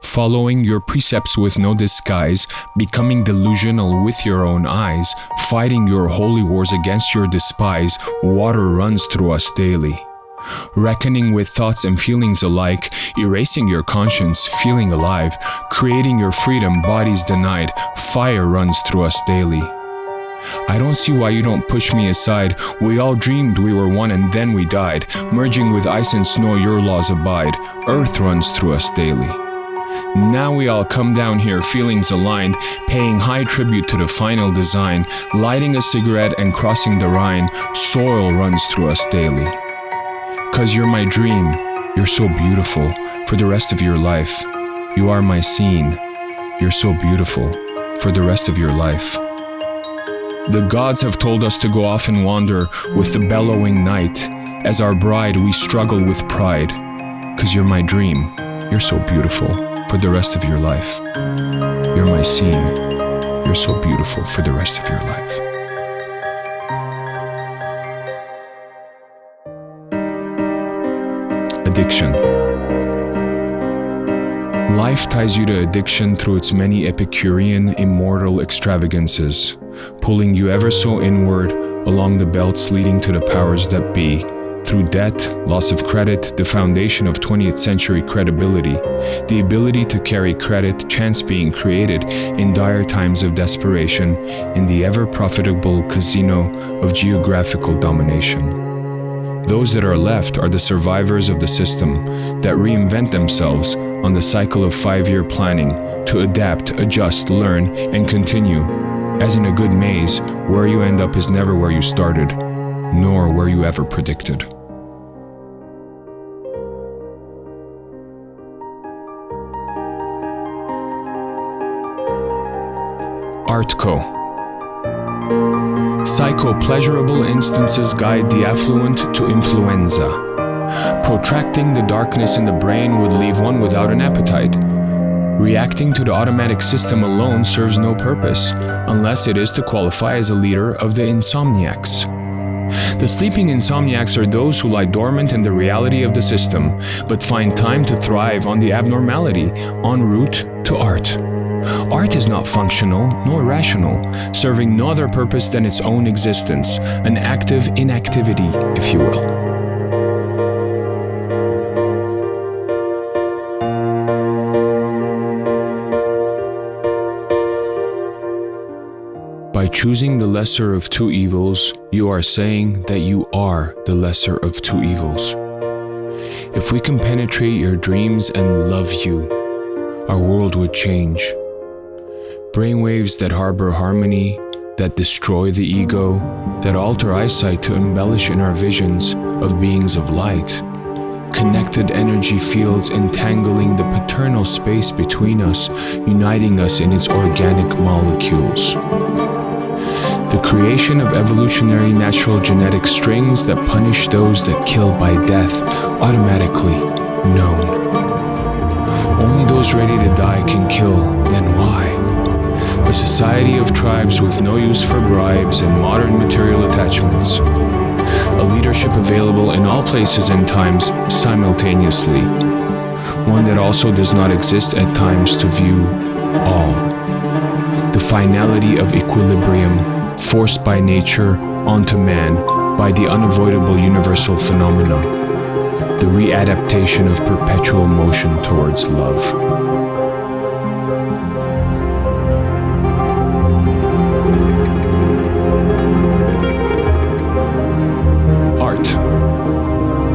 following your precepts with no disguise, becoming delusional with your own eyes, fighting your holy wars against your despise, water runs through us daily. Reckoning with thoughts and feelings alike, erasing your conscience, feeling alive, creating your freedom, bodies denied, fire runs through us daily. I don't see why you don't push me aside. We all dreamed we were one and then we died. Merging with ice and snow, your laws abide. Earth runs through us daily. Now we all come down here, feelings aligned, paying high tribute to the final design, lighting a cigarette and crossing the Rhine. Soil runs through us daily. 'Cause you're my dream, you're so beautiful, for the rest of your life. You are my scene, you're so beautiful, for the rest of your life. The gods have told us to go off and wander with the bellowing night. As our bride, we struggle with pride. 'Cause you're my dream, you're so beautiful, for the rest of your life. You're my scene, you're so beautiful, for the rest of your life. Addiction. Life ties you to addiction through its many Epicurean, immortal extravagances, pulling you ever so inward along the belts leading to the powers that be, through debt, loss of credit, the foundation of 20th century credibility, the ability to carry credit, chance being created in dire times of desperation, in the ever-profitable casino of geographical domination. Those that are left are the survivors of the system that reinvent themselves on the cycle of 5-year planning to adapt, adjust, learn, and continue. As in a good maze, where you end up is never where you started, nor where you ever predicted. Artco. Psycho-pleasurable instances guide the affluent to influenza. Protracting the darkness in the brain would leave one without an appetite. Reacting to the automatic system alone serves no purpose, unless it is to qualify as a leader of the insomniacs. The sleeping insomniacs are those who lie dormant in the reality of the system, but find time to thrive on the abnormality, en route to art. Art is not functional nor rational, serving no other purpose than its own existence, an active inactivity, if you will. By choosing the lesser of two evils, you are saying that you are the lesser of two evils. If we can penetrate your dreams and love you, our world would change. Brainwaves that harbor harmony, that destroy the ego, that alter eyesight to embellish in our visions of beings of light. Connected energy fields entangling the paternal space between us, uniting us in its organic molecules. The creation of evolutionary natural genetic strings that punish those that kill by death, automatically known. Only those ready to die can kill, then why? A society of tribes with no use for bribes and modern material attachments. A leadership available in all places and times simultaneously. One that also does not exist at times to view all. The finality of equilibrium forced by nature onto man by the unavoidable universal phenomena. The readaptation of perpetual motion towards love.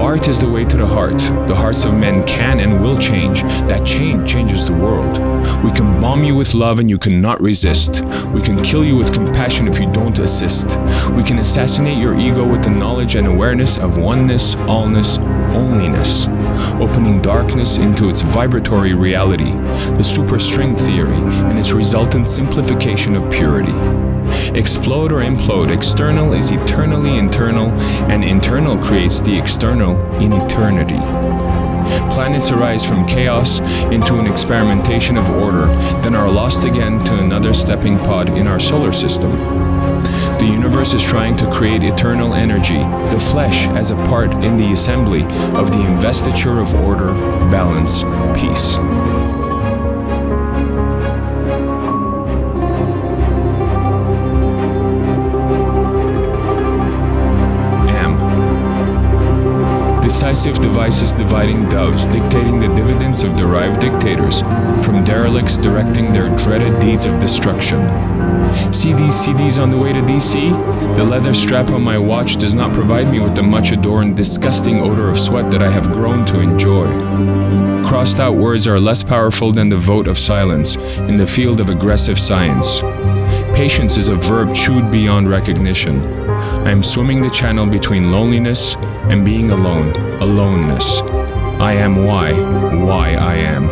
Art is the way to the heart. The hearts of men can and will change. That change changes the world. We can bomb you with love and you cannot resist. We can kill you with compassion if you don't assist. We can assassinate your ego with the knowledge and awareness of oneness, allness, onlyness, opening darkness into its vibratory reality, the superstring theory, and its resultant simplification of purity. Explode or implode, external is eternally internal, and internal creates the external in eternity. Planets arise from chaos into an experimentation of order, then are lost again to another stepping pod in our solar system. The universe is trying to create eternal energy, the flesh as a part in the assembly of the investiture of order, balance, peace. Incisive devices dividing doves, dictating the dividends of derived dictators, from derelicts directing their dreaded deeds of destruction. See these CDs on the way to DC? The leather strap on my watch does not provide me with the much-adorned, disgusting odor of sweat that I have grown to enjoy. Crossed-out words are less powerful than the vote of silence in the field of aggressive science. Patience is a verb chewed beyond recognition. I am swimming the channel between loneliness and being alone, aloneness. I am why I am.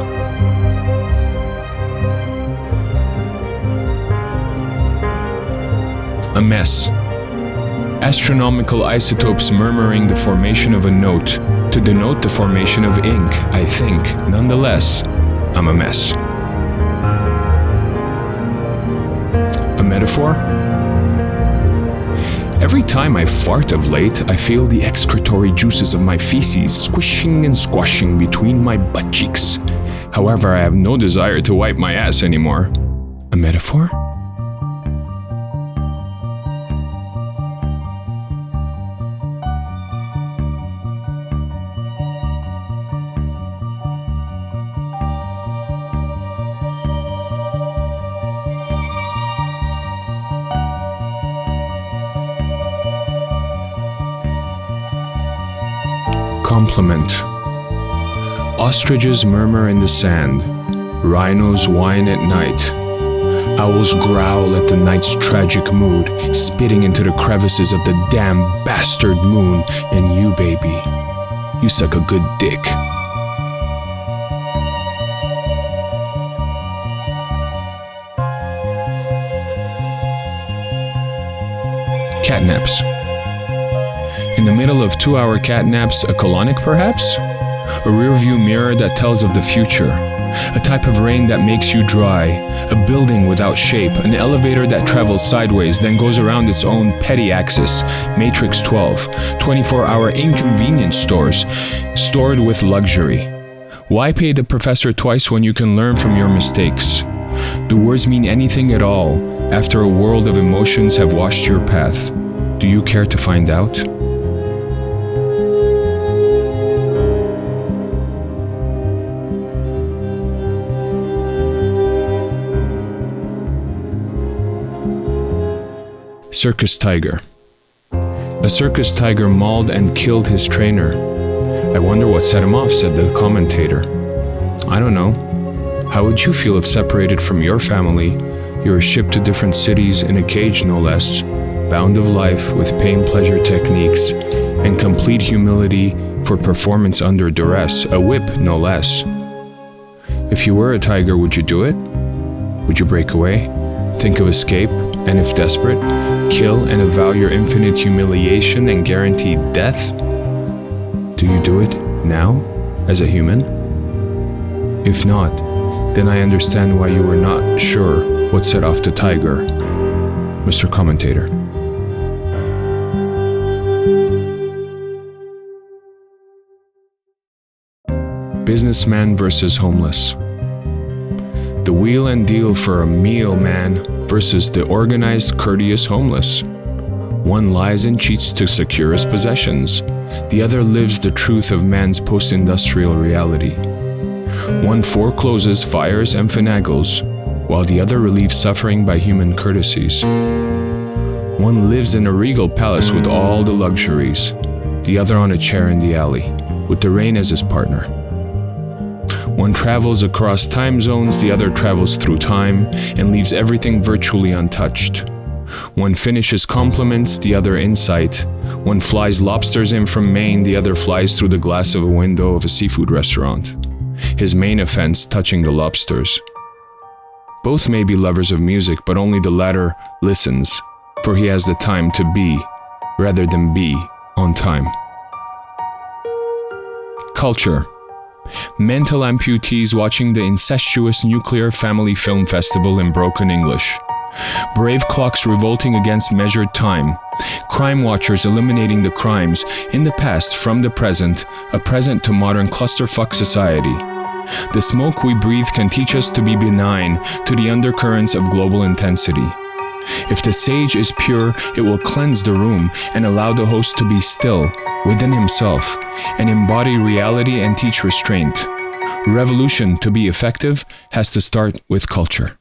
A mess. Astronomical isotopes murmuring the formation of a note to denote the formation of ink, I think. Nonetheless, I'm a mess. A metaphor? Every time I fart of late, I feel the excretory juices of my feces squishing and squashing between my butt cheeks. However, I have no desire to wipe my ass anymore. A metaphor? Compliment. Ostriches murmur in the sand. Rhinos whine at night. Owls growl at the night's tragic mood, spitting into the crevices of the damn bastard moon. And you, baby, you suck a good dick. Catnaps. In the middle of 2-hour catnaps, a colonic perhaps? A rearview mirror that tells of the future. A type of rain that makes you dry. A building without shape. An elevator that travels sideways, then goes around its own petty axis. Matrix 12. 24-hour inconvenience stores. Stored with luxury. Why pay the professor twice when you can learn from your mistakes? Do words mean anything at all after a world of emotions have washed your path? Do you care to find out? Circus tiger. A circus tiger mauled and killed his trainer. I wonder what set him off, said the commentator. I don't know. How would you feel if separated from your family, you were shipped to different cities in a cage no less, bound of life with pain-pleasure techniques, and complete humility for performance under duress, a whip no less? If you were a tiger, would you do it? Would you break away, think of escape, and if desperate, kill and avow your infinite humiliation and guaranteed death? Do you do it now, as a human? If not, then I understand why you were not sure what set off the tiger, Mr. Commentator. Businessman versus homeless. The wheel and deal for a meal man versus the organized, courteous homeless. One lies and cheats to secure his possessions. The other lives the truth of man's post-industrial reality. One forecloses, fires, and finagles, while the other relieves suffering by human courtesies. One lives in a regal palace with all the luxuries, the other on a chair in the alley, with the rain as his partner. One travels across time zones, the other travels through time and leaves everything virtually untouched. One finishes compliments, the other insight. One flies lobsters in from Maine, the other flies through the glass of a window of a seafood restaurant. His main offense touching the lobsters. Both may be lovers of music, but only the latter listens, for he has the time to be, rather than be, on time. Culture. Mental amputees watching the incestuous nuclear family film festival in broken English. Brave clocks revolting against measured time. Crime watchers eliminating the crimes in the past from the present, a present to modern clusterfuck society. The smoke we breathe can teach us to be benign to the undercurrents of global intensity. If the sage is pure, it will cleanse the room and allow the host to be still within himself and embody reality and teach restraint. Revolution, to be effective, has to start with culture.